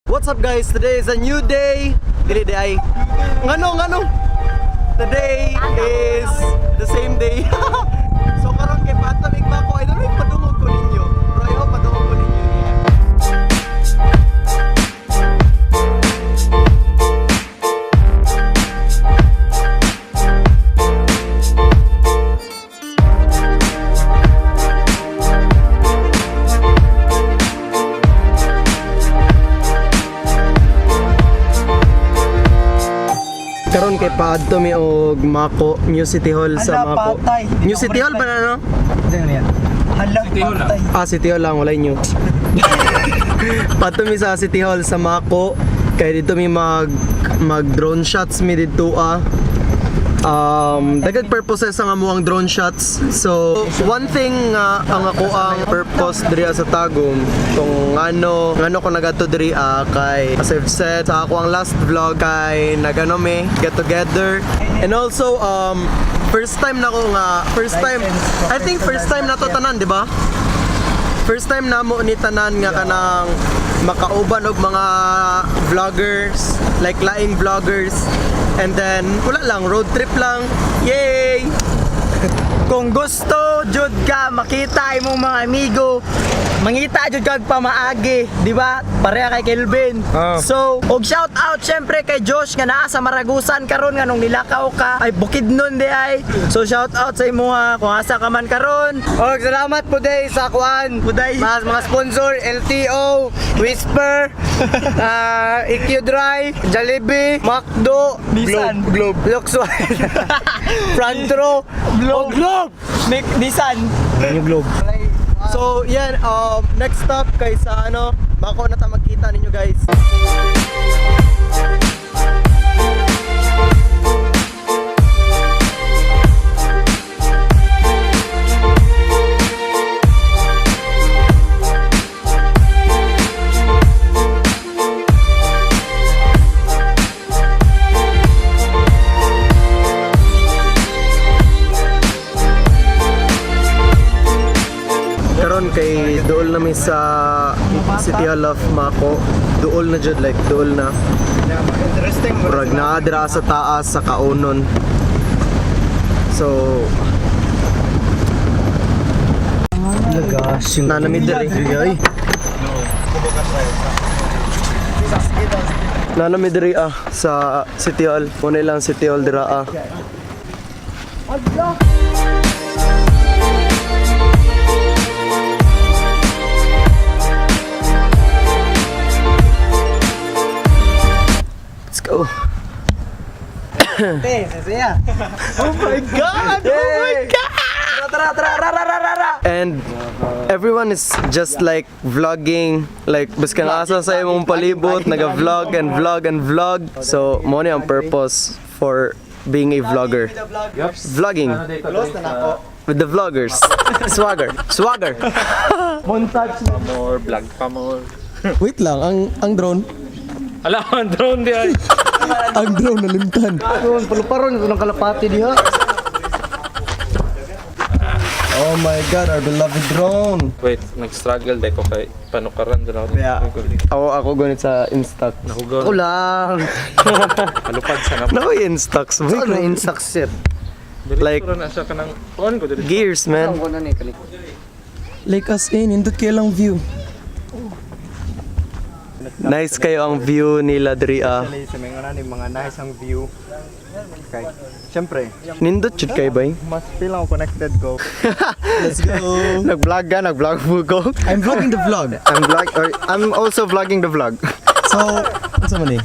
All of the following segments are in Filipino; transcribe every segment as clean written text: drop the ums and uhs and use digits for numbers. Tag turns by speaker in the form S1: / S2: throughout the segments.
S1: What's up guys? Today is a new day. Dili diay. Ngano. Today is the same day. So karon kay patamig ba ko? I don't know if padungog ko ninyo. Bro, I hope padungog ko ninyo. Karon kay paadto mi og Mako New City Hall sa Mako. New City Hall ba na no?
S2: Hala, patay.
S1: City Hall lang, wala new. Paadto mi sa City Hall sa Mako. Kay dito mi mag drone shots mi dito dagag purposes ang amuang drone shots. So one thing ang ako ang purpose diri sa Tagum kung ngano ko nagato diri kay as I've said sa ako ang last vlog kay nagano me get together and also first time na I think first time na to tanan, di ba? First time na mo ni tanan nga kanang makauban og mga vloggers, like laing vloggers. And then, wala lang, road trip lang. Yay!
S2: Kung gusto jud ka makita imong mga amigo, mangita jud kag pamaagi, di ba? Pareha kay Kelvin. So, og shout out syempre kay Josh nga naa sa Maragusan karon nga nung nilakaw ka ay Bukidnon diay. So shout out sa imo kung asa ka man karon. Og salamat po day sa kuan. Mga sponsor LTO, Whisper, EQ Dry, Jollibee, Macdo, Globe, Luxwine, Front Row, Globe. Nissan,
S1: New Globe. So, yan, next stop kay sa Mako na ta magkita ninyo guys. Kay dool na mi sa City Hall of Mako. Dool na jud, like dool na.
S2: interesting.
S1: Murag naa dira sa taas sa kaunon. So
S2: Lagas yung
S1: nanami diri. Nanami diri sa City Hall. Muna lang City Hall dira Go.
S2: Oh my God!
S1: And everyone is just like vlogging, like biskang asa sa imong palibot, naga-vlog and vlog. So mo ni ang purpose for being a vlogger. Vlogging with the vloggers. Swagger.
S2: Montage na.
S3: More vlog pa more.
S1: Wait lang, ang drone.
S3: Ala, ang drone di ay.
S1: Ang drone nalimtan.
S2: Paluparon ng kalapati diha.
S1: Oh my God, our beloved drone.
S3: Wait, nag-struggle dahil ko kay panukaran doon ako.
S1: Yeah. Ako gunit sa Instax.
S3: Nahugaw.
S2: Ako lang.
S3: Malupad sa
S1: Naku Instax.
S2: Ano na insax sir?
S1: Like-
S3: na siya kanang on ko dito.
S1: Gears, man.
S2: Ako na ni kalik.
S1: Like as in, indot kayo lang view. Nice kayo ang view nila diri
S2: Sa mga nice ang view. Okay. Siyempre,
S1: Nindot jud kay bay.
S2: mas feel ako connected ko.
S1: Let's go. Nag-vlog mo ko. I'm vlogging the vlog. I'm also vlogging the vlog. So, what's man eh?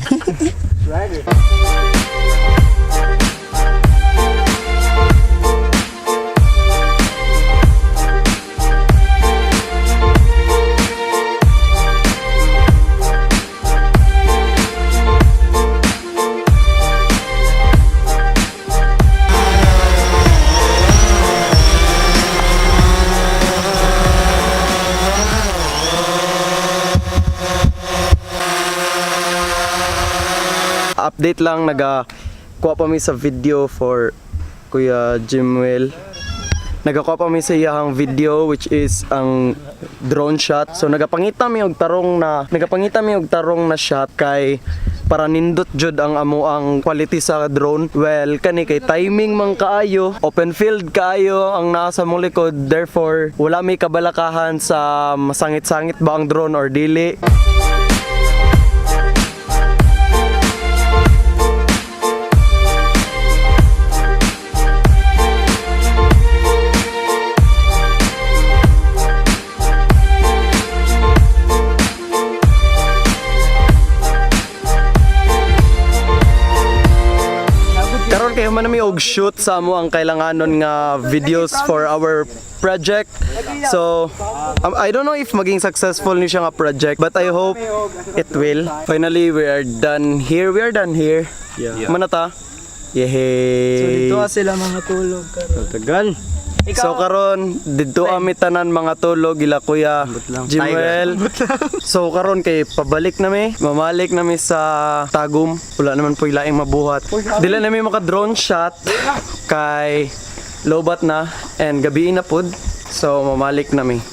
S1: Update lang, kuha pa mi sa video for Kuya Jimwell. nagakuha pa mi sa iyahang video which is ang drone shot. So nagapangita mi og tarong na shot kay para nindot jud ang amo ang quality sa drone. Well, kani kay timing man kaayo, open field kaayo ang naa sa mong likod. Therefore, wala may kabalakahan sa masangit-sangit ba ang drone or dili. Karon kay man mi og shoot sa amo ang kailanganon nga videos for our project. So I don't know if maging successful ni siya nga project, but I hope it will. Finally, we are done here. Yeah. Manata. Yehey.
S2: So dito sila mga tulog karon.
S1: Tagal. So karon didto ami tanan mga tulog ila kuya Jimwell. So karon kay pabalik nami, mamalik nami sa Tagum. Wala naman po ilaing mabuhat. Dila nami maka drone shot kay lobat na and gabi na pud. So mamalik nami.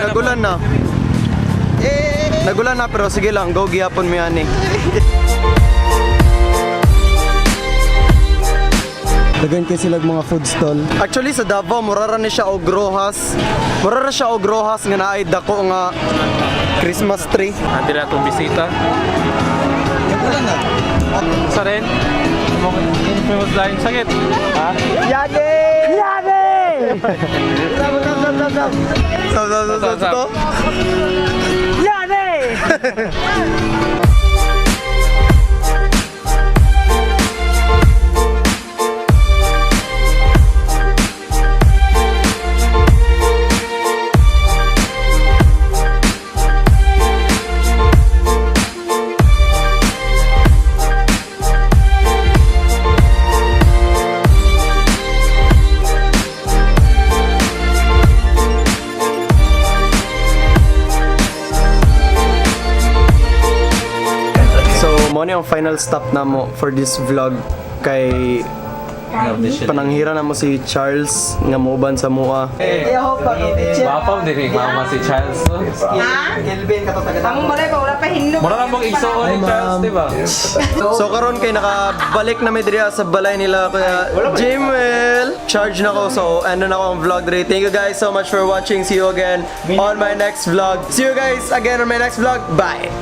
S1: Nagulan na. Nagulan na pero sige lang, go gihapon mi ani. Dagan kay sila mga food stall. Actually sa Davao murara ni siya og rohas. Murara siya og rohas nga naay dako nga Christmas tree.
S3: Andi na itong bisita. Sa rin? Famous line. Sakit. Ha?
S2: Yage!
S1: Stop.
S2: Yage!
S1: Mo ni ang final stop namo for this vlog kay pananghira na mo si Charles nga moban sa mua.
S3: Bapaw din mama si Charles.
S1: Kelvin katatagan.
S4: Kamu boleh kau udah pahindu.
S3: Mura lang mong igsoon ni Charles, di ba?
S1: So karon kay nakabalik na mi diri sa balay nila kuya Jimwell. Charge na ko, so ano na ko ang vlog diri. Thank you guys so much for watching. See you again on my next vlog. See you guys again on my next vlog. Bye.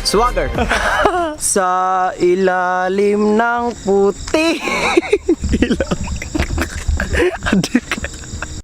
S1: Swagger. Sa ilalim ng puti.